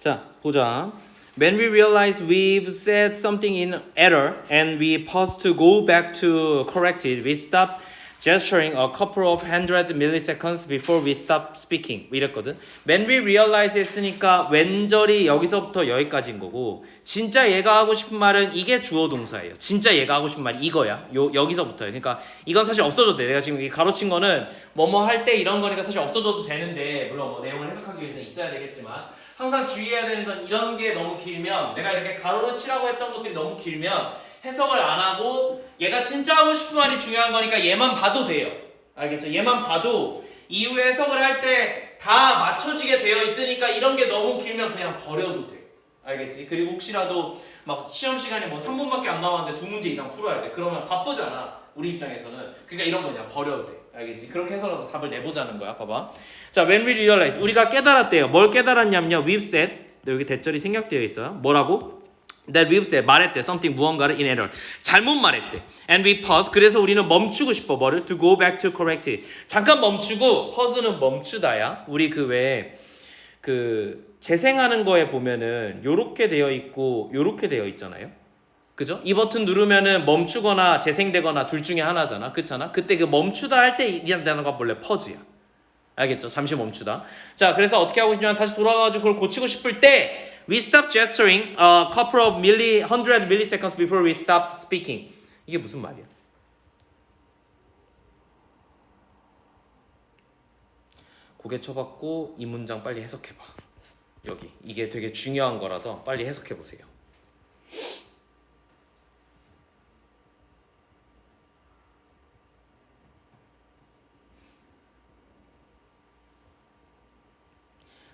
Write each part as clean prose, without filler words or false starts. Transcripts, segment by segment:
자, 보자. When we realize we've said something in error and we pause to go back to correct it, we stop gesturing a couple of hundred milliseconds before we stop speaking. 이랬거든. When we realize 했으니까 왼절이 여기서부터 여기까지인 거고, 진짜 얘가 하고 싶은 말은 이게 주어 동사예요. 진짜 얘가 하고 싶은 말이 이거야. 여기서부터요. 그러니까 이건 사실 없어져도 돼. 내가 지금 가로친 거는 뭐뭐 할 때 이런 거니까 사실 없어져도 되는데, 물론 뭐 내용을 해석하기 위해서 있어야 되겠지만, 항상 주의해야 되는 건 이런 게 너무 길면, 내가 이렇게 가로로 치라고 했던 것들이 너무 길면 해석을 안 하고 얘가 진짜 하고 싶은 말이 중요한 거니까 얘만 봐도 돼요. 알겠죠? 얘만 봐도 이후에 해석을 할 때 다 맞춰지게 되어 있으니까 이런 게 너무 길면 그냥 버려도 돼. 알겠지? 그리고 혹시라도 막 시험 시간이 뭐 3분밖에 안 남았는데 2문제 이상 풀어야 돼. 그러면 바쁘잖아. 우리 입장에서는. 그러니까 이런 거 그냥 버려도 돼. 알겠지? 그렇게 해서라도 답을 내보자는 거야. 봐봐. 자, when we realize. 우리가 깨달았대요. 뭘 깨달았냐면요. We've said. 여기 대절이 생략되어 있어요. 뭐라고? That we've said. 말했대. something 무언가를 in error. 잘못 말했대. And we pause. 그래서 우리는 멈추고 싶어. 뭐를? To go back to correct it. 잠깐 멈추고 pause는 멈추다야. 우리 그 왜 그 재생하는 거에 보면은 요렇게 되어 있고 요렇게 되어 있잖아요. 그죠? 이 버튼 누르면은 멈추거나 재생되거나 둘 중에 하나잖아. 그렇잖아? 그때 그 멈추다 할 때 이라는 단어가 원래 pause야. 알겠죠? 잠시 멈추다. 자, 그래서 어떻게 하고 싶냐면 다시 돌아가가지고 그걸 고치고 싶을 때 we stop gesturing a couple of hundred milliseconds before we stop speaking. 이게 무슨 말이야? 고개 쳐봤고 이 문장 빨리 해석해봐. 여기 이게 되게 중요한 거라서 빨리 해석해보세요.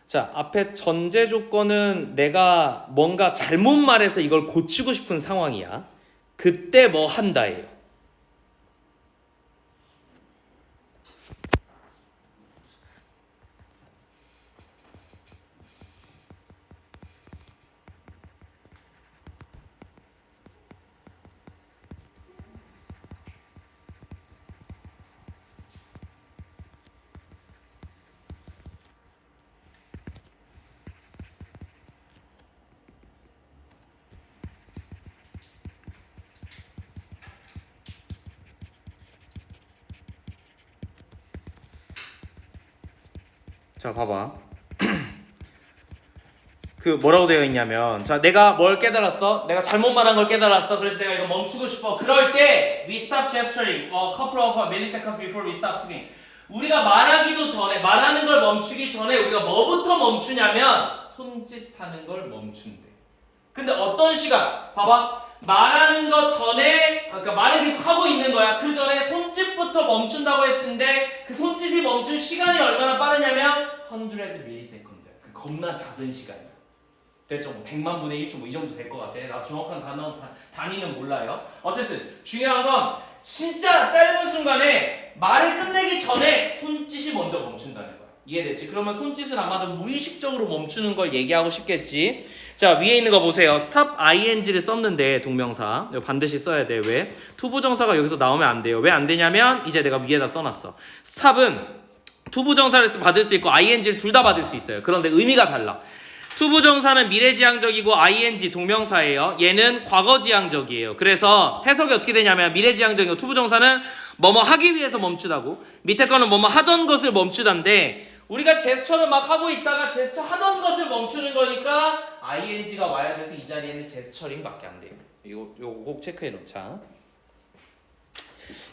자, 앞에 전제 조건은 내가 뭔가 잘못 말해서 이걸 고치고 싶은 상황이야. 그때 뭐 한다예요. 자, 봐봐. 그 뭐라고 되어 있냐면, 자, 내가 뭘 깨달았어? 내가 잘못 말한 걸 깨달았어. 그래서 내가 이거 멈추고 싶어. 그럴 때 we stop gesturing a couple of milliseconds before we stop speaking. 우리가 말하기도 전에, 말하는 걸 멈추기 전에 우리가 뭐부터 멈추냐면 손짓하는 걸 멈춘대. 근데 어떤 시간? 봐봐. 말하는 것 전에, 그러니까 말을 계속 하고 있는 거야. 그 전에 손짓부터 멈춘다고 했는데 그 손짓이 멈춘 시간이 얼마나 빠르냐면 100ms. 그 겁나 작은 시간이야. 됐죠? 뭐 100만 분의 1초 뭐 이 정도 될 것 같아. 나 정확한 단위는 몰라요. 어쨌든 중요한 건 진짜 짧은 순간에 말을 끝내기 전에 손짓이 먼저 멈춘다는 거야. 이해됐지? 그러면 손짓은 아마도 무의식적으로 멈추는 걸 얘기하고 싶겠지. 자, 위에 있는 거 보세요. stop ing를 썼는데 동명사 이거 반드시 써야 돼. 왜? 투부정사가 여기서 나오면 안 돼요. 왜 안 되냐면 이제 내가 위에다 써놨어. stop은 투부정사를 받을 수 있고 ing를 둘 다 받을 수 있어요. 그런데 의미가 달라. 투부정사는 미래지향적이고 ing 동명사예요. 얘는 과거지향적이에요. 그래서 해석이 어떻게 되냐면 미래지향적이고 투부정사는 뭐뭐 하기 위해서 멈추다고, 밑에 거는 뭐뭐 하던 것을 멈추다인데 우리가 제스처를 막 하고 있다가 제스처 하던 것을 멈추는 거니까 ing가 와야 돼서 이 자리에는 제스처링밖에 안 돼요. 이거 꼭 체크해 놓자.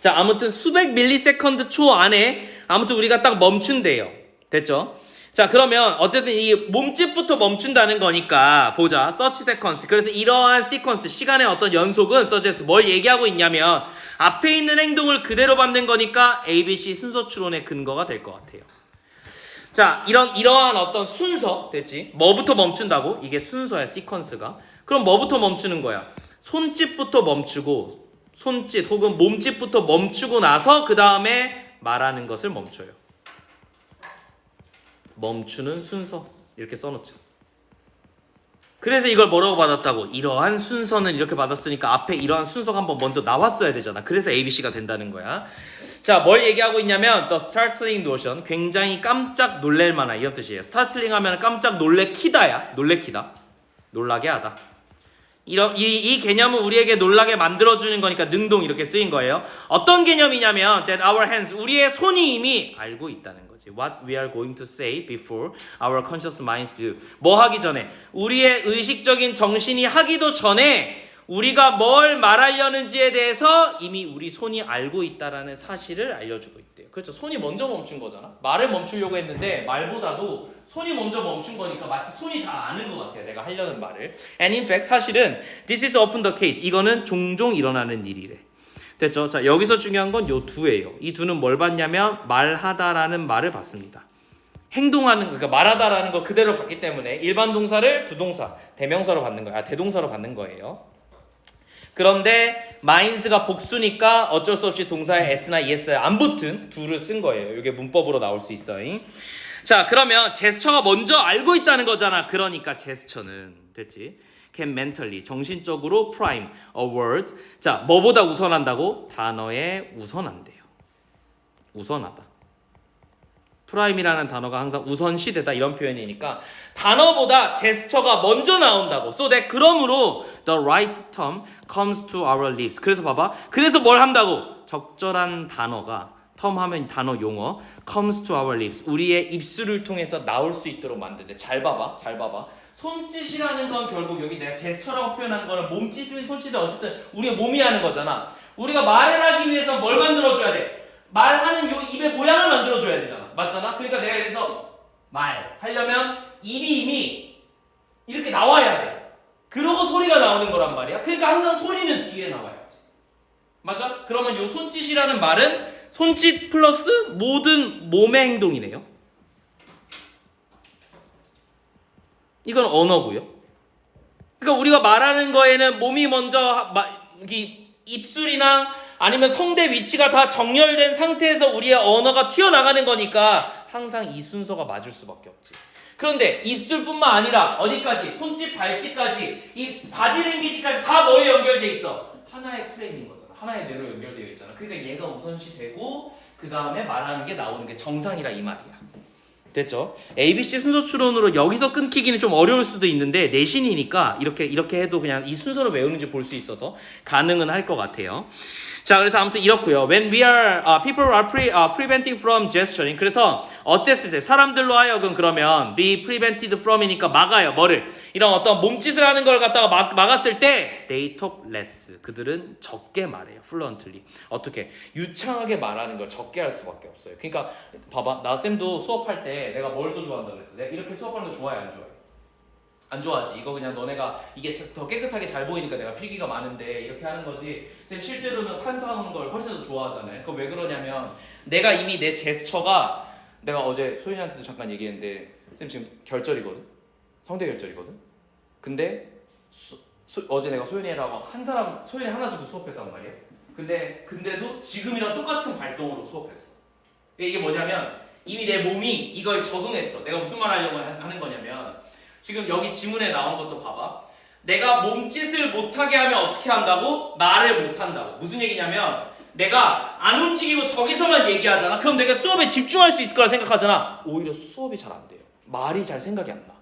자, 아무튼 수백 밀리세컨드 초 안에 아무튼 우리가 딱 멈춘대요. 됐죠? 자, 그러면 어쨌든 이 몸짓부터 멈춘다는 거니까 보자. 서치 세퀀스. 그래서 이러한 시퀀스, 시간의 어떤 연속은 서제스 뭘 얘기하고 있냐면 앞에 있는 행동을 그대로 받는 거니까 ABC 순서 추론의 근거가 될 것 같아요. 자, 이러한 어떤 순서 됐지? 뭐부터 멈춘다고? 이게 순서야, 시퀀스가. 그럼 뭐부터 멈추는 거야? 손짓부터 멈추고, 손짓 혹은 몸짓부터 멈추고 나서 그 다음에 말하는 것을 멈춰요. 멈추는 순서 이렇게 써놓자. 그래서 이걸 뭐라고 받았다고? 이러한 순서는 이렇게 받았으니까 앞에 이러한 순서가 한번 먼저 나왔어야 되잖아. 그래서 ABC가 된다는 거야. 자, 뭘 얘기하고 있냐면 the startling notion, 굉장히 깜짝 놀랄 만한 이런 뜻이에요. startling 하면 깜짝 놀래키다야. 놀래키다. 놀라게 하다. 이 개념은 우리에게 놀라게 만들어주는 거니까 능동 이렇게 쓰인 거예요. 어떤 개념이냐면 that our hands, 우리의 손이 이미 알고 있다는 거지. What we are going to say before our conscious minds do. 뭐 하기 전에, 우리의 의식적인 정신이 하기도 전에 우리가 뭘 말하려는지에 대해서 이미 우리 손이 알고 있다라는 사실을 알려주고 있대요. 그렇죠. 손이 먼저 멈춘 거잖아. 말을 멈추려고 했는데 말보다도 손이 먼저 멈춘 거니까 마치 손이 다 아는 것 같아요. 내가 하려는 말을. And in fact, 사실은 this is often the case. 이거는 종종 일어나는 일이래. 됐죠? 자, 여기서 중요한 건 요 두예요. 이 두는 뭘 봤냐면 말하다라는 말을 봤습니다. 행동하는, 그러니까 말하다라는 거 그대로 봤기 때문에 일반 동사를 두 동사, 대명사로 받는 거야. 대동사로 받는 거예요. 그런데 minds가 복수니까 어쩔 수 없이 동사에 s나 es에 안 붙은 do를 쓴 거예요. 이게 문법으로 나올 수 있어요. 자, 그러면 제스처가 먼저 알고 있다는 거잖아. 그러니까 제스처는 됐지. can mentally, 정신적으로 prime a word. 자, 뭐보다 우선한다고? 단어에 우선한대요. 우선하다. 프라임이라는 단어가 항상 우선시되다 이런 표현이니까 단어보다 제스처가 먼저 나온다고. So that, 그러므로 the right term comes to our lips. 그래서 봐봐. 그래서 뭘 한다고? 적절한 단어가, term 하면 단어 용어, comes to our lips. 우리의 입술을 통해서 나올 수 있도록 만드는데, 잘 봐봐. 잘 봐봐. 손짓이라는 건 결국 여기 내가 제스처라고 표현한 거는 몸짓은 손짓은 어쨌든 우리의 몸이 하는 거잖아. 우리가 말을 하기 위해서 뭘 만들어줘야 돼? 말하는 요 입의 모양을 만들어줘야 되잖아. 맞잖아? 그러니까 내가 그래서 말 하려면 입이 이미 이렇게 나와야 돼. 그러고 소리가 나오는 거란 말이야. 그러니까 항상 소리는 뒤에 나와야지. 맞아? 그러면 요 손짓이라는 말은 손짓 플러스 모든 몸의 행동이네요. 이건 언어고요. 그러니까 우리가 말하는 거에는 몸이 먼저 입술이나 아니면 성대 위치가 다 정렬된 상태에서 우리의 언어가 튀어나가는 거니까 항상 이 순서가 맞을 수밖에 없지. 그런데 입술뿐만 아니라 어디까지? 손짓, 발짓까지, 이 바디랭귀지까지 다 뭐에 연결돼 있어? 하나의 프레임인 거잖아. 하나의 뇌로 연결되어 있잖아. 그러니까 얘가 우선시 되고 그 다음에 말하는 게 나오는 게 정상이라 이 말이야. 됐죠? ABC 순서 추론으로 여기서 끊기기는 좀 어려울 수도 있는데 내신이니까 이렇게 해도 그냥 이 순서를 외우는지 볼 수 있어서 가능은 할 것 같아요. 자, 그래서 아무튼 이렇고요. When people are preventing from gesturing. 그래서 어땠을 때 사람들로 하여금 그러면 be prevented from이니까 막아요. 뭐를? 이런 어떤 몸짓을 하는 걸 갖다가 막았을 때 they talk less. 그들은 적게 말해요. fluently. 어떻게? 유창하게 말하는 걸 적게 할 수밖에 없어요. 그러니까 봐봐. 나 쌤도 수업할 때 내가 뭘 더 좋아한다고 그랬어? 내가 이렇게 수업하는 거 좋아해, 안 좋아해? 안 좋아하지. 이거 그냥 너네가 이게 더 깨끗하게 잘 보이니까 내가 필기가 많은데 이렇게 하는 거지. 쌤 실제로는 판사하는 걸 훨씬 더 좋아하잖아요. 그거 왜 그러냐면 내가 이미 내 제스처가, 내가 어제 소연이한테도 잠깐 얘기했는데 쌤 지금 결절이거든. 성대 결절이거든. 근데 어제 내가 소연이라고 소연이 하나 두고 수업했단 말이야. 근데도 지금이랑 똑같은 발성으로 수업했어. 이게 뭐냐면 이미 내 몸이 이걸 적응했어. 내가 무슨 말 하려고 하는 거냐면 지금 여기 지문에 나온 것도 봐봐. 내가 몸짓을 못하게 하면 어떻게 한다고? 말을 못한다고. 무슨 얘기냐면 내가 안 움직이고 저기서만 얘기하잖아. 그럼 내가 수업에 집중할 수 있을 거라 생각하잖아. 오히려 수업이 잘 안 돼요. 말이 잘 생각이 안 나.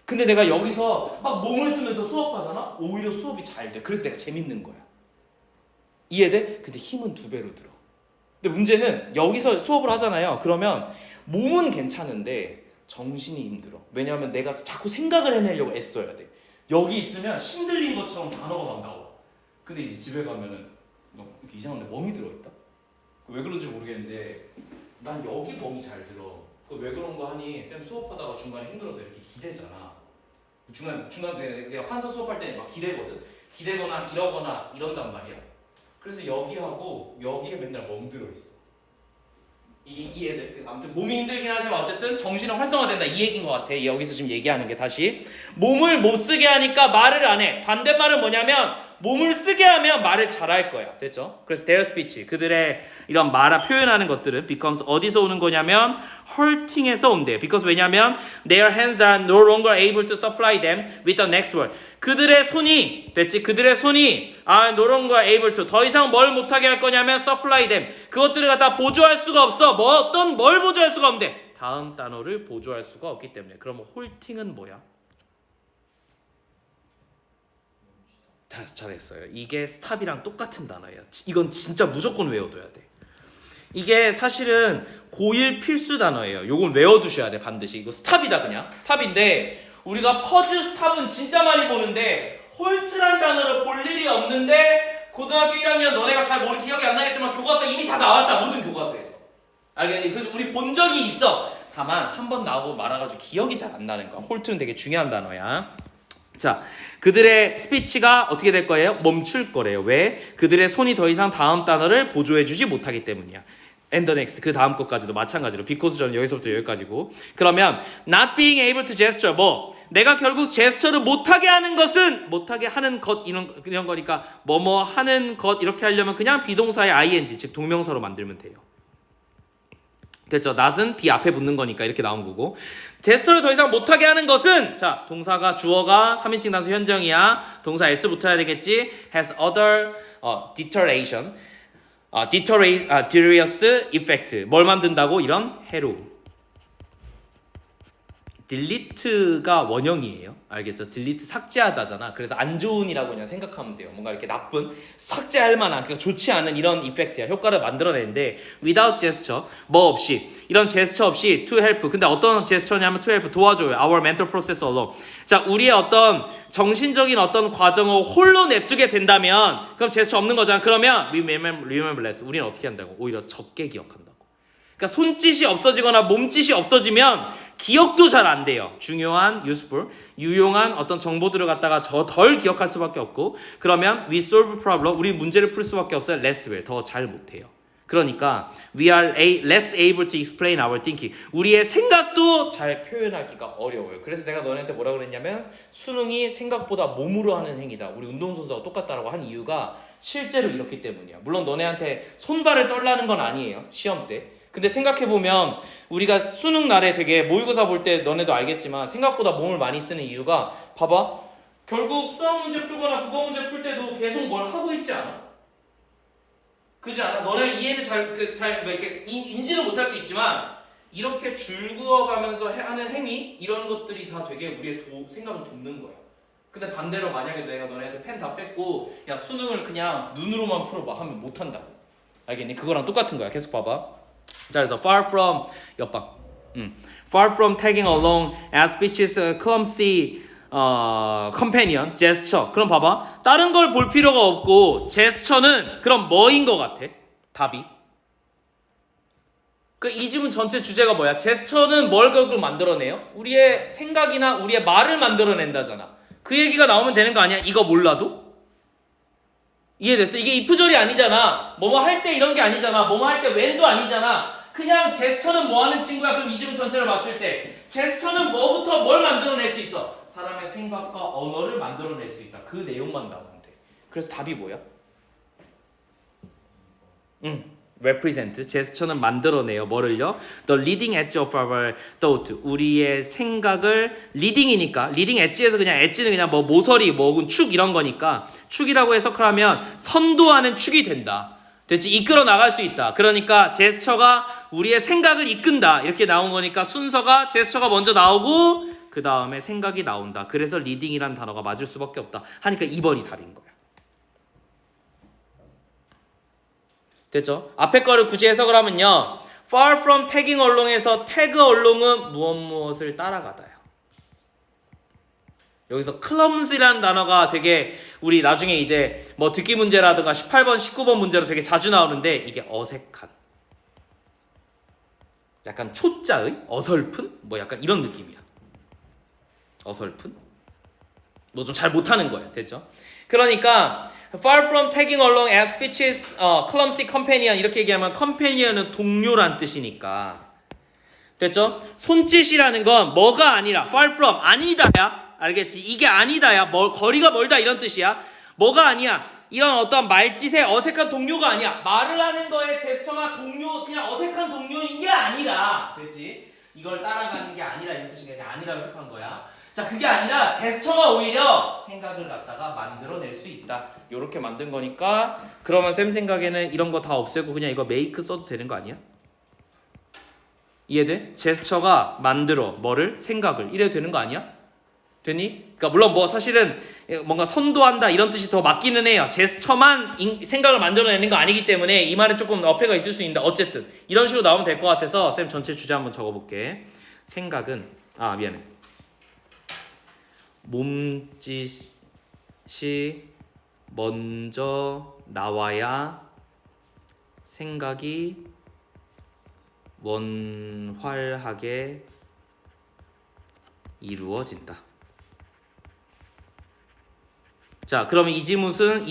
근데 내가 여기서 막 몸을 쓰면서 수업하잖아. 오히려 수업이 잘 돼. 그래서 내가 재밌는 거야. 이해돼? 근데 힘은 2배로 들어. 근데 문제는 여기서 수업을 하잖아요. 그러면 몸은 괜찮은데 정신이 힘들어. 왜냐하면 내가 자꾸 생각을 해내려고 애써야 돼. 여기 있으면 신들린 것처럼 단어가 막 나와. 근데 이제 집에 가면은 막 이렇게 이상한데 멍이 들어있다? 왜 그런지 모르겠는데 난 여기 멍이 잘 들어. 왜 그런 거 하니? 쌤 수업하다가 중간에 힘들어서 이렇게 기대잖아. 중간에 내가 판사 수업할 때 막 기대거든. 기대거나 이러거나 이런단 말이야. 그래서 여기하고 여기에 맨날 멍 들어있어. 이해돼? 아무튼 몸이 힘들긴 하지만 어쨌든 정신은 활성화된다 이 얘기인 것 같아. 여기서 지금 얘기하는 게 다시 몸을 못 쓰게 하니까 말을 안 해. 반대말은 뭐냐면 몸을 쓰게 하면 말을 잘할 거야. 됐죠? 그래서 their speech, 그들의 이런 표현하는 것들은 becomes 어디서 오는 거냐면 hurting에서 온대요. because 왜냐면 their hands are no longer able to supply them with the next word. 그들의 손이 됐지? 그들의 손이 are no longer able to 더 이상 뭘 못하게 할 거냐면 supply them. 그것들을 갖다 보조할 수가 없어. 뭘 보조할 수가 없는데 다음 단어를 보조할 수가 없기 때문에. 그러면 홀팅은 뭐야? 잘했어요. 이게 스탑이랑 똑같은 단어예요. 이건 진짜 무조건 외워둬야 돼. 이게 사실은 고1 필수 단어예요. 요건 외워두셔야 돼 반드시. 이거 스탑이다 그냥. 스탑인데 우리가 퍼즈 스탑은 진짜 많이 보는데 홀트란 단어를 볼 일이 없는데 고등학교 1학년 너네가 잘 모르는 기억이 안 나겠지만 교과서에 이미 다 나왔다. 모든 교과서에서. 알겠니? 그래서 우리 본 적이 있어. 다만 한 번 나오고 말아가지고 기억이 잘 안 나는 거야. 홀트는 되게 중요한 단어야. 자, 그들의 스피치가 어떻게 될 거예요? 멈출 거래요. 왜? 그들의 손이 더 이상 다음 단어를 보조해주지 못하기 때문이야. And the next, 그 다음 것까지도 마찬가지로. because 저는 여기서부터 여기까지고. 그러면 not being able to gesture, 내가 결국 제스처를 못하게 하는 것은 못하게 하는 것 이런 거니까 뭐뭐 하는 것 이렇게 하려면 그냥 비동사의 ing, 즉 동명사로 만들면 돼요. 됐죠? not은 be 앞에 붙는 거니까 이렇게 나온 거고. 제스처를 더 이상 못하게 하는 것은 자 동사가 주어가 3인칭 단수 현정이야. 동사 s 붙어야 되겠지. has other deterioration, deleterious effect. 뭘 만든다고? 이런 해로. 딜리트가 원형이에요. 알겠죠? 딜리트 삭제하다잖아. 그래서 안 좋은이라고 그냥 생각하면 돼요. 뭔가 이렇게 나쁜, 삭제할 만한, 그러니까 좋지 않은 이런 이펙트야. 효과를 만들어내는데 without gesture, 뭐 없이, 이런 제스처 없이 to help. 근데 어떤 제스처냐면 to help, 도와줘요. Our mental process alone. 자, 우리의 어떤 정신적인 어떤 과정을 홀로 냅두게 된다면 그럼 제스처 없는 거잖아. 그러면 remember less. 우리는 어떻게 한다고? 오히려 적게 기억한다고. 그러니까 손짓이 없어지거나 몸짓이 없어지면 기억도 잘 안 돼요. 중요한, useful, 유용한 어떤 정보들을 갖다가 덜 기억할 수밖에 없고 그러면 we solve problem, 우리 문제를 풀 수밖에 없어요. less well, 더 잘 못해요. 그러니까 we are less able to explain our thinking. 우리의 생각도 잘 표현하기가 어려워요. 그래서 내가 너네한테 뭐라 그랬냐면 수능이 생각보다 몸으로 하는 행위다. 우리 운동선수와 똑같다라고 한 이유가 실제로 이렇기 때문이야. 물론 너네한테 손발을 떨라는 건 아니에요. 시험 때. 근데 생각해보면 우리가 수능 날에 되게 모의고사 볼 때 너네도 알겠지만 생각보다 몸을 많이 쓰는 이유가 봐봐. 결국 수학 문제 풀거나 국어 문제 풀 때도 계속 뭘 하고 있지 않아? 그렇지 않아? 너네가 이해는 잘 이렇게 인지는 못할 수 있지만 이렇게 줄 그어가면서 하는 행위 이런 것들이 다 되게 우리의 생각을 돕는 거야. 근데 반대로 만약에 내가 너네한테 펜 다 뺐고 야 수능을 그냥 눈으로만 풀어봐 하면 못한다고. 알겠니? 그거랑 똑같은 거야. 계속 봐봐. 자, 그래서 far from 옆방. Far from tagging along as speech's clumsy companion gesture. 그럼 봐봐. 다른 걸 볼 필요가 없고 제스처는 그럼 뭐인 것 같아? 답이. 그 이 지문 전체 주제가 뭐야? 제스처는 뭘 결국 만들어내요? 우리의 생각이나 우리의 말을 만들어낸다잖아. 그 얘기가 나오면 되는 거 아니야? 이거 몰라도? 이해됐어? 이게 if절이 아니잖아. 뭐뭐 할 때 이런 게 아니잖아. 뭐뭐 할 때 when도 아니잖아. 그냥 제스처는 뭐 하는 친구야? 그럼 이 지문 전체를 봤을 때 제스처는 뭐부터 뭘 만들어낼 수 있어? 사람의 생각과 언어를 만들어낼 수 있다. 그 내용만 나오면 돼. 그래서 답이 뭐야? represent. 제스처는 만들어내요. 뭐를요? The leading edge of our thought. 우리의 생각을 leading이니까 leading edge에서 그냥 edge는 그냥 뭐 모서리, 뭐 축 이런 거니까 축이라고 해석하면 선도하는 축이 된다. 됐지? 이끌어 나갈 수 있다. 그러니까 제스처가 우리의 생각을 이끈다. 이렇게 나온 거니까 순서가 제스처가 먼저 나오고 그 다음에 생각이 나온다. 그래서 leading이라는 단어가 맞을 수밖에 없다. 하니까 2번이 답인 거야. 됐죠? 앞에 거를 굳이 해석을 하면요. far from tagging along에서 tag along은 무엇을 따라가다요. 여기서 clumsy라는 단어가 되게 우리 나중에 이제 뭐 듣기 문제라든가 18번, 19번 문제로 되게 자주 나오는데 이게 어색한, 약간 초자의 어설픈? 뭐 약간 이런 느낌이야. 어설픈? 뭐 좀 잘 못하는 거야. 됐죠? 그러니까 far from tagging along as speech's clumsy companion 이렇게 얘기하면 companion은 동료란 뜻이니까 됐죠? 손짓이라는 건 뭐가 아니라 far from 아니다야. 알겠지? 이게 아니다야. 거리가 멀다 이런 뜻이야. 뭐가 아니야? 이런 어떤 말짓의 어색한 동요가 아니야. 말을 하는 거에 제스처가 동요, 그냥 어색한 동요인 게 아니라, 그렇지? 이걸 따라가는 게 아니라 이런 뜻이 그냥 아니라고 해석한 거야. 자, 그게 아니라 제스처가 오히려 생각을 갖다가 만들어낼 수 있다. 요렇게 만든 거니까 그러면 쌤 생각에는 이런 거 다 없애고 그냥 이거 make 써도 되는 거 아니야? 이해돼? 제스처가 만들어 뭐를? 생각을 이래도 되는 거 아니야? 되니? 그러니까 물론 뭐 사실은 뭔가 선도한다 이런 뜻이 더 맞기는 해요. 제스처만 생각을 만들어내는 거 아니기 때문에 이 말은 조금 어폐가 있을 수 있는데 어쨌든 이런 식으로 나오면 될 것 같아서 쌤 전체 주제 한번 적어볼게. 생각은 미안해. 몸짓이 먼저 나와야 생각이 원활하게 이루어진다. 자, 그러면 이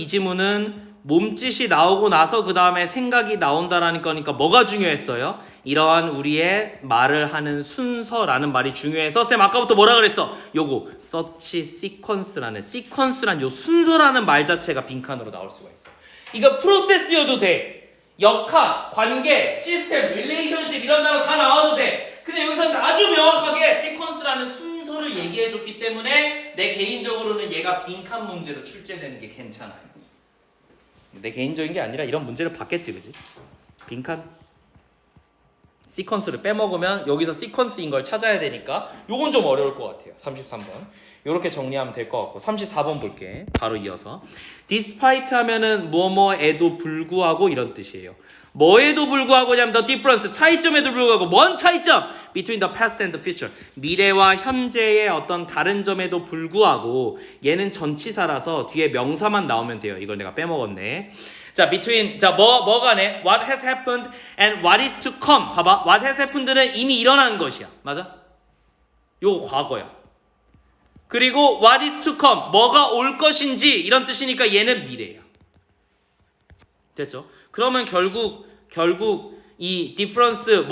지문은 몸짓이 나오고 나서 그 다음에 생각이 나온다라는 거니까 뭐가 중요했어요? 이러한 우리의 말을 하는 순서라는 말이 중요해서 쌤 아까부터 뭐라 그랬어? 요거 서치 시퀀스라는 요 순서라는 말 자체가 빈칸으로 나올 수가 있어. 이거 프로세스여도 돼. 역학, 관계, 시스템, 릴레이션십 이런 단어 다 나와도 돼. 근데 여기서는 아주 명확하게 시퀀스라는 순서를 얘기해줬기 때문에 내 개인적으로는 얘가 빈칸 문제로 출제되는 게 괜찮아요. 내 개인적인 게 아니라 이런 문제를 받겠지, 그지? 빈칸 시퀀스를 빼먹으면 여기서 시퀀스인 걸 찾아야 되니까 요건 좀 어려울 것 같아요. 33번 요렇게 정리하면 될 것 같고 34번 볼게. 바로 이어서 despite 하면은 뭐뭐에도 불구하고 이런 뜻이에요. 뭐에도 불구하고냐면 the difference 차이점에도 불구하고 뭔 차이점? between the past and the future 미래와 현재의 어떤 다른 점에도 불구하고 얘는 전치사라서 뒤에 명사만 나오면 돼요. 이걸 내가 빼먹었네. 자, between 뭐가네? What has happened and what is to come. 봐봐. What has happened는 이미 일어난 것이야. 맞아? 요거 과거야. 그리고 what is to come. 뭐가 올 것인지 이런 뜻이니까 얘는 미래야. 됐죠? 그러면 결국 이 difference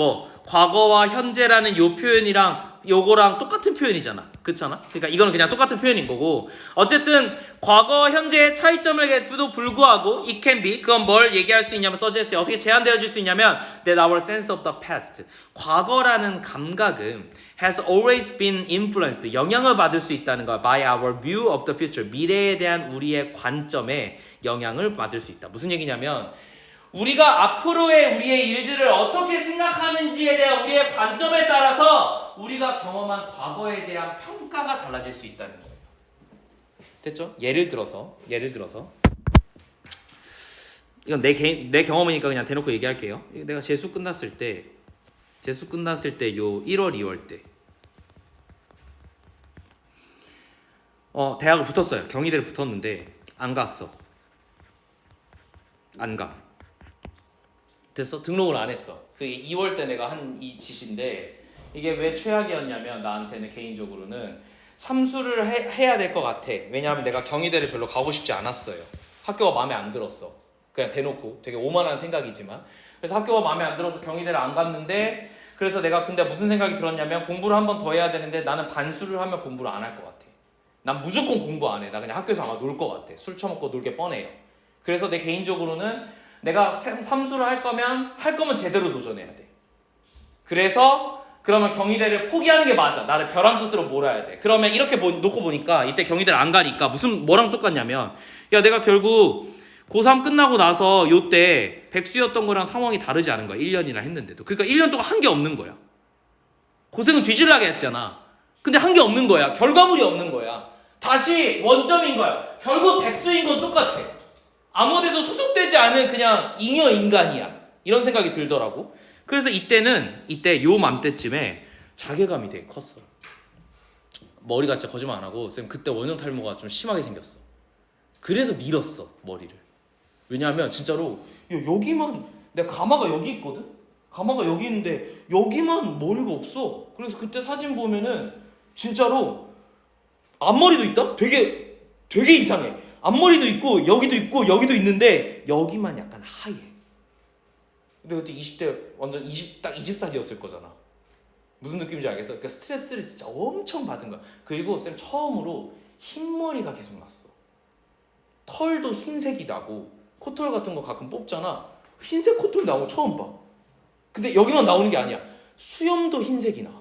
과거와 현재라는 요 표현이랑 요거랑 똑같은 표현이잖아. 그렇잖아? 그러니까 이거는 그냥 똑같은 표현인 거고 어쨌든 과거 현재의 차이점에도 불구하고 it can be 그건 뭘 얘기할 수 있냐면 suggest 어떻게 제한되어질 수 있냐면 that our sense of the past 과거라는 감각은 has always been influenced 영향을 받을 수 있다는 거야 by our view of the future 미래에 대한 우리의 관점에 영향을 받을 수 있다. 무슨 얘기냐면 우리가 앞으로의 우리의 일들을 어떻게 생각하는지에 대한 우리의 관점에 따라서 우리가 경험한 과거에 대한 평가가 달라질 수 있다는 거예요. 됐죠? 예를 들어서 이건 내 경험이니까 그냥 대놓고 얘기할게요. 내가 재수 끝났을 때 요 1월 2월 때 대학을 붙었어요. 경희대를 붙었는데 안 갔어. 안 가. 됐어? 등록을 안 했어. 그 2월 때 내가 한 이 짓인데 이게 왜 최악이었냐면 나한테는 개인적으로는 삼수를 해야 될 것 같아. 왜냐하면 내가 경희대를 별로 가고 싶지 않았어요. 학교가 마음에 안 들었어. 그냥 대놓고 되게 오만한 생각이지만 그래서 학교가 마음에 안 들어서 경희대를 안 갔는데 그래서 내가 근데 무슨 생각이 들었냐면 공부를 한 번 더 해야 되는데 나는 반수를 하면 공부를 안 할 것 같아. 난 무조건 공부 안 해. 나 그냥 학교에서 아마 놀 것 같아. 술 처먹고 놀게 뻔해요. 그래서 내 개인적으로는 내가 삼수를 할 거면 제대로 도전해야 돼. 그래서 그러면 경희대를 포기하는 게 맞아. 나를 벼랑 끝으로 몰아야 돼. 그러면 이렇게 놓고 보니까 이때 경희대를 안 가니까 뭐랑 똑같냐면 야 내가 결국 고3 끝나고 나서 요때 백수였던 거랑 상황이 다르지 않은 거야. 1년이나 했는데도. 그러니까 1년 동안 한 게 없는 거야. 고생은 뒤질라게 했잖아. 근데 한 게 없는 거야. 결과물이 없는 거야. 다시 원점인 거야. 결국 백수인 건 똑같아. 아무데도 소속되지 않은 그냥 잉여 인간이야. 이런 생각이 들더라고. 그래서 이때 요 맘때쯤에 자괴감이 되게 컸어. 머리가 진짜 거짓말 안 하고 쌤 그때 원형 탈모가 좀 심하게 생겼어. 그래서 밀었어 머리를. 왜냐하면 진짜로 여기만 내가 가마가 여기 있거든. 가마가 여기 있는데 여기만 머리가 없어. 그래서 그때 사진 보면은 진짜로 앞머리도 있다? 되게 이상해. 앞머리도 있고 여기도 있고 여기도 있는데 여기만 약간 하얘. 근데 그때 20대 완전 딱 20살이었을 거잖아. 무슨 느낌인지 알겠어? 그러니까 스트레스를 진짜 엄청 받은 거야. 그리고 쌤 처음으로 흰머리가 계속 났어. 털도 흰색이 나고 코털 같은 거 가끔 뽑잖아. 흰색 코털 나온 거 처음 봐. 근데 여기만 나오는 게 아니야. 수염도 흰색이 나.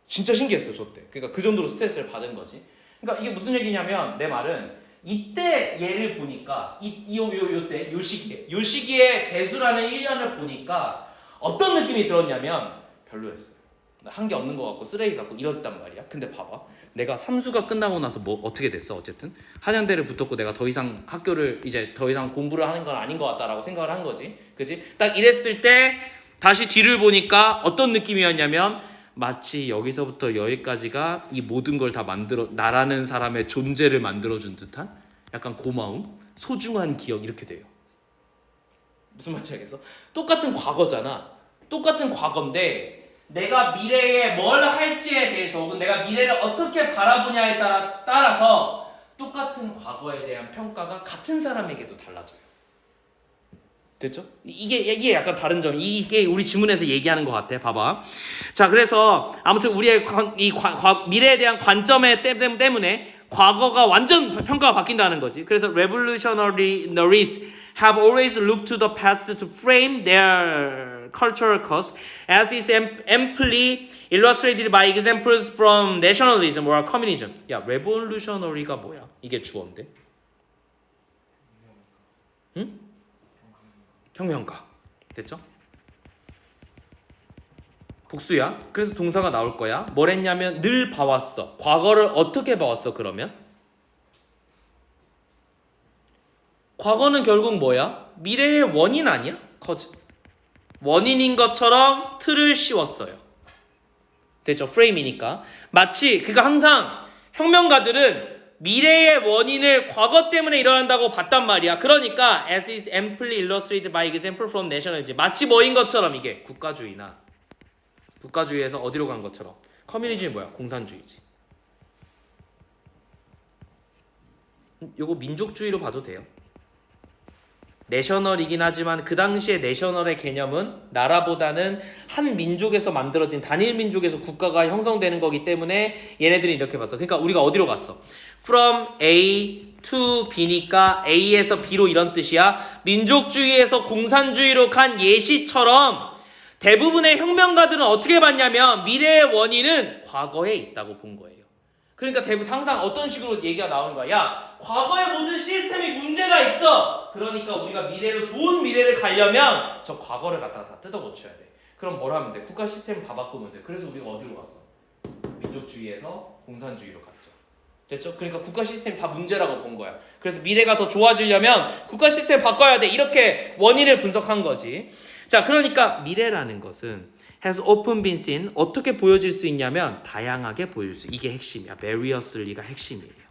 진짜 신기했어 저 때. 그러니까 그 정도로 스트레스를 받은 거지. 그러니까 이게 무슨 얘기냐면 내 말은 이때 얘를 보니까 요때 요 시기에 재수라는 1년을 보니까 어떤 느낌이 들었냐면 별로였어요. 한 게 없는 것 같고 쓰레기 같고 이랬단 말이야. 근데 봐봐. 내가 삼수가 끝나고 나서 뭐 어떻게 됐어? 어쨌든 한양대를 붙었고 내가 더 이상 학교를 이제 더 이상 공부를 하는 건 아닌 것 같다라고 생각을 한 거지. 그지? 딱 이랬을 때 다시 뒤를 보니까 어떤 느낌이었냐면 마치 여기서부터 여기까지가 이 모든 걸 다 만들어 나라는 사람의 존재를 만들어준 듯한 약간 고마움, 소중한 기억 이렇게 돼요. 무슨 말인지 알겠어? 똑같은 과거잖아. 똑같은 과거인데 내가 미래에 뭘 할지에 대해서 혹은 내가 미래를 어떻게 바라보냐에 따라서 똑같은 과거에 대한 평가가 같은 사람에게도 달라져요. 됐죠? 이게 약간 다른 점. 이게 우리 지문에서 얘기하는 것 같아. 봐봐. 자, 그래서 아무튼 우리의 미래에 대한 관점에 때문에 과거가 완전 평가가 바뀐다는 거지. 그래서 revolutionaries have always looked to the past to frame their cultural cause, as is amply illustrated by examples from nationalism or communism. 야, revolutionary가 뭐야? 이게 주어인데. 응? 혁명가. 됐죠? 복수야. 그래서 동사가 나올 거야. 뭘 했냐면 늘 봐왔어. 과거를 어떻게 봐왔어 그러면? 과거는 결국 뭐야? 미래의 원인 아니야? 원인인 것처럼 틀을 씌웠어요. 됐죠? 프레임이니까. 마치 그러니까 항상 혁명가들은 미래의 원인을 과거 때문에 일어난다고 봤단 말이야. 그러니까 as is amply illustrated by example from nationalism. 마치 뭐인 것처럼 이게 국가주의에서 어디로 간 것처럼. 커뮤니즘이 뭐야? 공산주의지. 요거 민족주의로 봐도 돼요. 내셔널이긴 하지만 그 당시에 내셔널의 개념은 나라보다는 한 민족에서 만들어진 단일 민족에서 국가가 형성되는 거기 때문에 얘네들이 이렇게 봤어. 그러니까 우리가 어디로 갔어? From A to B니까 A에서 B로 이런 뜻이야. 민족주의에서 공산주의로 간 예시처럼 대부분의 혁명가들은 어떻게 봤냐면 미래의 원인은 과거에 있다고 본 거예요. 그러니까 대부분 항상 어떤 식으로 얘기가 나오는 거야. 야, 과거의 모든 시스템이 문제가 있어. 그러니까 우리가 좋은 미래를 가려면 저 과거를 갖다가 다 뜯어고쳐야 돼. 그럼 뭘 하면 돼? 국가 시스템을 다 바꾸면 돼. 그래서 우리가 어디로 갔어? 민족주의에서 공산주의로 갔죠. 됐죠? 그러니까 국가 시스템 다 문제라고 본 거야. 그래서 미래가 더 좋아지려면 국가 시스템 바꿔야 돼. 이렇게 원인을 분석한 거지. 자, 그러니까 미래라는 것은 has often been seen 어떻게 보여질 수 있냐면 다양하게 보여질 수. 이게 핵심이야. variously가 핵심이에요.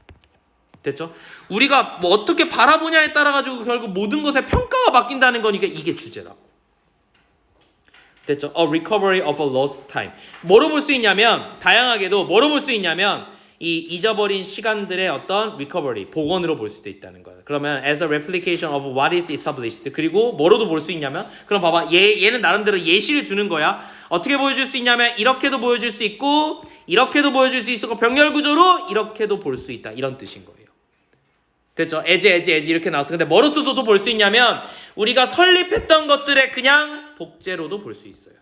됐죠? 우리가 뭐 어떻게 바라보냐에 따라 가지고 결국 모든 것의 평가가 바뀐다는 거니까 이게 주제라고. 됐죠? A recovery of a lost time. 뭐로 볼 수 있냐면 다양하게도 뭐로 볼 수 있냐면 이 잊어버린 시간들의 어떤 recovery, 복원으로 볼 수도 있다는 거예요. 그러면 as a replication of what is established. 그리고 뭐로도 볼 수 있냐면 그럼 봐봐. 얘는 나름대로 예시를 주는 거야. 어떻게 보여줄 수 있냐면 이렇게도 보여줄 수 있고 이렇게도 보여줄 수 있고 병렬 구조로 이렇게도 볼 수 있다. 이런 뜻인 거예요. 됐죠? as 이렇게 나왔어. 근데 뭐로서도 볼 수 있냐면 우리가 설립했던 것들의 그냥 복제로도 볼 수 있어요.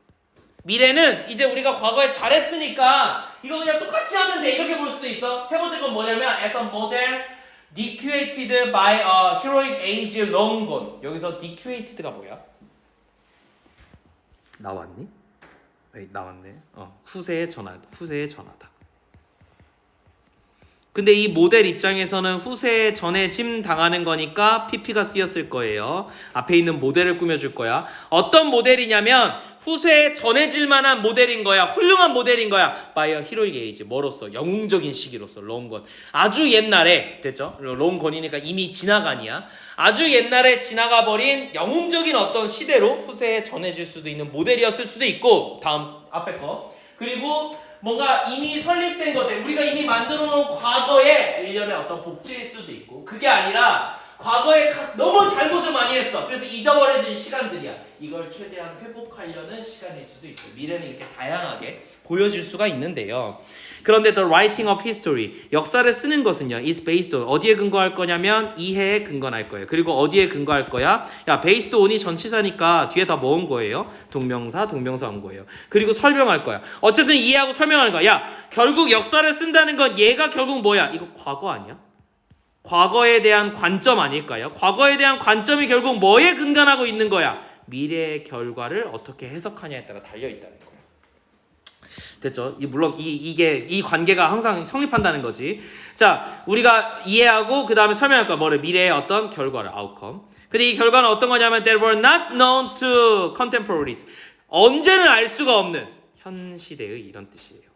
미래는 이제 우리가 과거에 잘했으니까 이거 그냥 똑같이 하면 돼. 이렇게 볼 수도 있어. 세 번째 건 뭐냐면 as a model decreated by a heroic age long gone. 여기서 decreated가 뭐야? 나왔니? 에이, 나왔네. 후세에 전하다. 근데 이 모델 입장에서는 후세에 전해짐 당하는 거니까 PP가 쓰였을 거예요. 앞에 있는 모델을 꾸며줄 거야. 어떤 모델이냐면 후세에 전해질 만한 모델인 거야. 훌륭한 모델인 거야. By a heroic age. 뭐로써? 영웅적인 시기로서. long gone. 아주 옛날에 됐죠? long gone이니까 이미 지나간이야. 아주 옛날에 지나가버린 영웅적인 어떤 시대로 후세에 전해질 수도 있는 모델이었을 수도 있고 다음 앞에 거. 그리고 뭔가 이미 설립된 것에 우리가 이미 만들어 놓은 과거의 일련의 어떤 복제일 수도 있고 그게 아니라 과거에 너무 잘못을 많이 했어. 그래서 잊어버려진 시간들이야. 이걸 최대한 회복하려는 시간일 수도 있어. 미래는 이렇게 다양하게 보여질 수가 있는데요. 그런데 the writing of history, 역사를 쓰는 것은요, is based on, 어디에 근거할 거냐면 이해에 근거할 거예요. 그리고 어디에 근거할 거야? 야, based on이 전치사니까 뒤에 다 뭐 온 거예요? 동명사 온 거예요. 그리고 설명할 거야. 어쨌든 이해하고 설명하는 거야. 야, 결국 역사를 쓴다는 건 얘가 결국 뭐야? 이거 과거 아니야? 과거에 대한 관점 아닐까요? 과거에 대한 관점이 결국 뭐에 근간하고 있는 거야? 미래의 결과를 어떻게 해석하냐에 따라 달려있다는 거예요. 됐죠? 물론 이 관계가 항상 성립한다는 거지. 자, 우리가 이해하고 그 다음에 설명할 거야. 뭐를? 미래의 어떤 결과를, outcome. 근데 이 결과는 어떤 거냐면 they were not known to contemporaries. 언제는 알 수가 없는 현 시대의 이런 뜻이에요.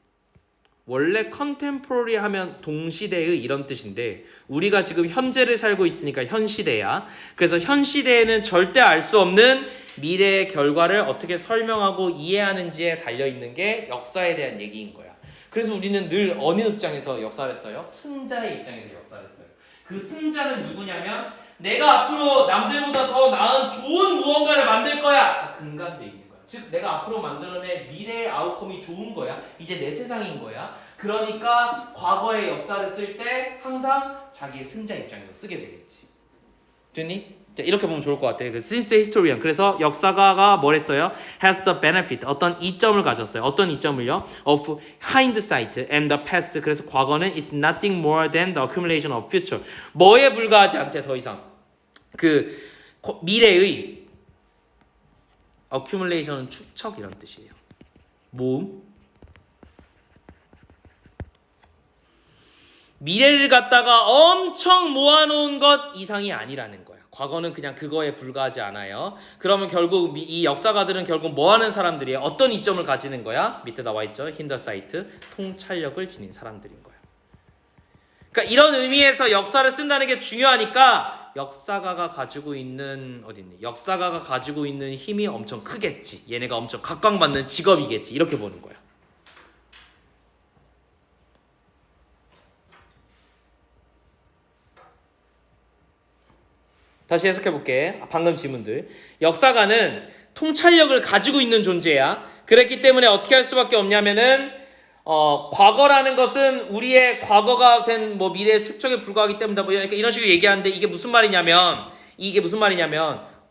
원래 contemporary 하면 동시대의 이런 뜻인데 우리가 지금 현재를 살고 있으니까 현 시대야. 그래서 현 시대에는 절대 알 수 없는 미래의 결과를 어떻게 설명하고 이해하는지에 달려있는 게 역사에 대한 얘기인 거야. 그래서 우리는 늘 어느 입장에서 역사를 써요? 승자의 입장에서 역사를 써요. 그 승자는 누구냐면 내가 앞으로 남들보다 더 나은 좋은 무언가를 만들 거야. 다 근간돼 있는 거야. 즉 내가 앞으로 만들어낼 미래의 아웃컴이 좋은 거야. 이제 내 세상인 거야. 그러니까 과거의 역사를 쓸 때 항상 자기의 승자 입장에서 쓰게 되겠지. 됐니? 자, 이렇게 보면 좋을 것 같아요. 그 since historian. 그래서 역사가가 뭘 했어요? has the benefit. 어떤 이점을 가졌어요. 어떤 이점을요? of hindsight and the past. 그래서 과거는 is nothing more than the accumulation of future. 뭐에 불과하지 않대 더 이상. 그 미래의 accumulation은 축적 이런 뜻이에요. 모음. 미래를 갖다가 엄청 모아놓은 것 이상이 아니라는 거야. 과거는 그냥 그거에 불과하지 않아요. 그러면 결국 이 역사가들은 결국 뭐 하는 사람들이에요? 어떤 이점을 가지는 거야? 밑에 나와 있죠. 힌더사이트, 통찰력을 지닌 사람들인 거야. 그러니까 이런 의미에서 역사를 쓴다는 게 중요하니까 역사가가 가지고 있는 어딨니? 역사가가 가지고 있는 힘이 엄청 크겠지. 얘네가 엄청 각광받는 직업이겠지. 이렇게 보는 거야. 다시 해석해볼게. 방금 지문들. 역사가는 통찰력을 가지고 있는 존재야. 그랬기 때문에 어떻게 할 수밖에 없냐면은 과거라는 것은 우리의 과거가 된 뭐 미래의 축적에 불과하기 때문이다. 뭐 이런 식으로 얘기하는데 이게 무슨 말이냐면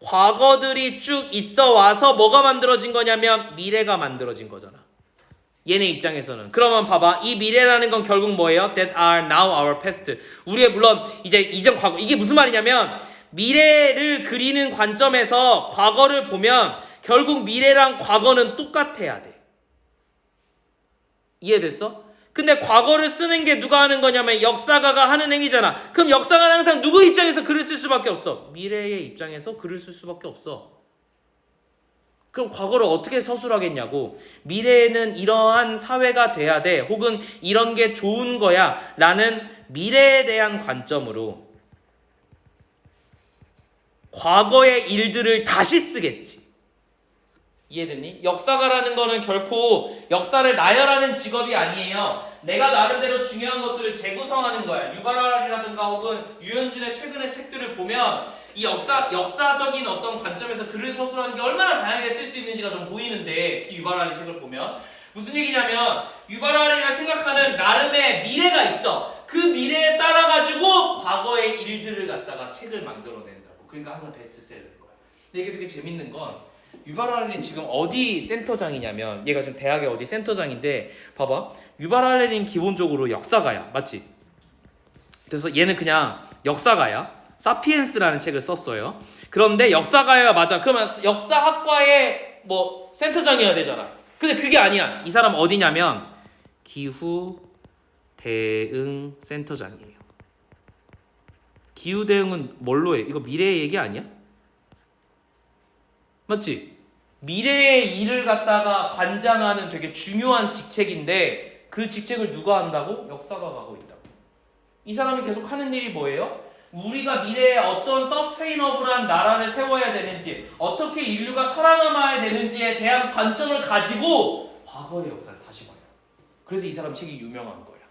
과거들이 쭉 있어 와서 뭐가 만들어진 거냐면 미래가 만들어진 거잖아. 얘네 입장에서는. 그러면 봐봐. 이 미래라는 건 결국 뭐예요? That are now our past. 우리의 물론 이제 이전 과거. 이게 무슨 말이냐면 미래를 그리는 관점에서 과거를 보면 결국 미래랑 과거는 똑같아야 돼. 이해됐어? 근데 과거를 쓰는 게 누가 하는 거냐면 역사가가 하는 행위잖아. 그럼 역사가는 항상 누구 입장에서 글을 쓸 수밖에 없어? 미래의 입장에서 글을 쓸 수밖에 없어. 그럼 과거를 어떻게 서술하겠냐고. 미래에는 이러한 사회가 돼야 돼. 혹은 이런 게 좋은 거야. 라는 미래에 대한 관점으로 과거의 일들을 다시 쓰겠지. 이해됐니? 역사가라는 거는 결코 역사를 나열하는 직업이 아니에요. 내가 나름대로 중요한 것들을 재구성하는 거야. 유발랄이라든가 혹은 유현준의 최근의 책들을 보면 이 역사적인 어떤 관점에서 글을 서술하는 게 얼마나 다양하게 쓸 수 있는지가 좀 보이는데, 특히 유발랄의 책을 보면 무슨 얘기냐면 유발랄이가 생각하는 나름의 미래가 있어. 그 미래에 따라 가지고 과거의 일들을 갖다가 책을 만들어낸다고. 그러니까 항상 베스트셀러인 거야. 근데 이게 되게 재밌는 건 유발랄레린 지금 어디 센터장이냐면 얘가 지금 대학의 어디 센터장인데 봐봐. 유발랄레린 기본적으로 역사가야. 맞지? 그래서 얘는 그냥 역사가야. 사피엔스라는 책을 썼어요. 그런데 역사가야 맞아. 그러면 역사학과의 뭐 센터장이어야 되잖아. 근데 그게 아니야. 이 사람 어디냐면 기후 대응 센터장이에요. 기후 대응은 뭘로 해? 이거 미래의 얘기 아니야? 맞지? 미래의 일을 갖다가 관장하는 되게 중요한 직책인데 그 직책을 누가 한다고? 역사가가 하고 있다고. 이 사람이 계속 하는 일이 뭐예요? 우리가 미래에 어떤 서스테이너블한 나라를 세워야 되는지, 어떻게 인류가 살아남아야 되는지에 대한 관점을 가지고 과거의 역사를 다시 봐요. 그래서 이 사람 책이 유명한 거야.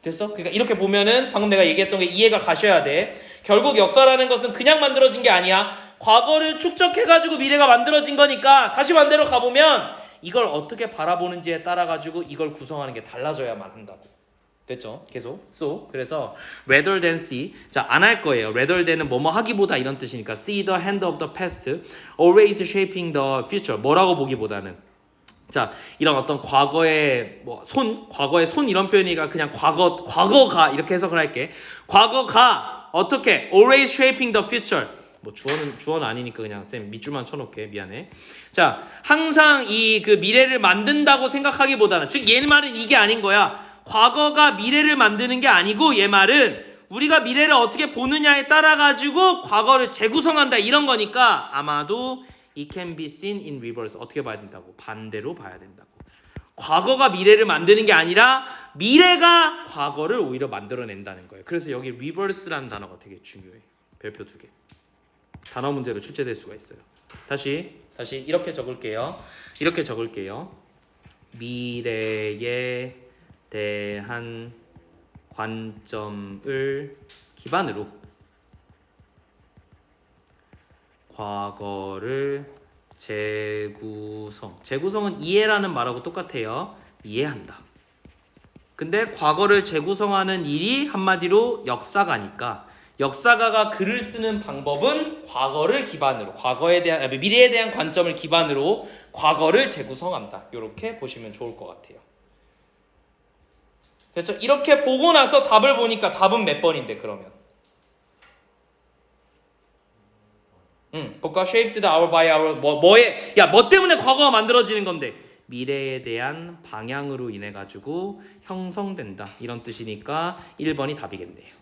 됐어? 그러니까 이렇게 보면은 방금 내가 얘기했던 게 이해가 가셔야 돼. 결국 역사라는 것은 그냥 만들어진 게 아니야. 과거를 축적해가지고 미래가 만들어진 거니까 다시 반대로 가보면 이걸 어떻게 바라보는지에 따라 가지고 이걸 구성하는 게 달라져야만 한다고. 됐죠? 계속. So 그래서 rather than see. 자, 안 할 거예요. rather than은 뭐뭐 하기보다 이런 뜻이니까 see the hand of the past always shaping the future. 뭐라고 보기보다는 자, 이런 어떤 과거의 과거의 손 이런 표현이니까 그냥 과거가 이렇게 해석을 할게. 과거가 어떻게 always shaping the future. 뭐 주어는 아니니까 그냥 쌤 밑줄만 쳐놓게 미안해. 자, 항상 이 그 미래를 만든다고 생각하기보다는 즉 얘 말은 이게 아닌 거야. 과거가 미래를 만드는 게 아니고 얘 말은 우리가 미래를 어떻게 보느냐에 따라 가지고 과거를 재구성한다 이런 거니까 아마도 it can be seen in reverse. 어떻게 봐야 된다고? 반대로 봐야 된다고. 과거가 미래를 만드는 게 아니라 미래가 과거를 오히려 만들어낸다는 거예요. 그래서 여기 reverse라는 단어가 되게 중요해. 별표 2개. 단어 문제로 출제될 수가 있어요. 다시 이렇게 적을게요. 미래에 대한 관점을 기반으로 과거를 재구성은 이해라는 말하고 똑같아요. 이해한다. 근데 과거를 재구성하는 일이 한마디로 역사가니까 역사가가 글을 쓰는 방법은 과거를 기반으로 미래에 대한 관점을 기반으로 과거를 재구성한다. 이렇게 보시면 좋을 것 같아요. 그렇죠? 이렇게 보고 나서 답을 보니까 답은 몇 번인데 그러면? 볼까? shaped our by our 뭐 때문에 과거가 만들어지는 건데? 미래에 대한 방향으로 인해 가지고 형성된다. 이런 뜻이니까 1번이 답이겠네요.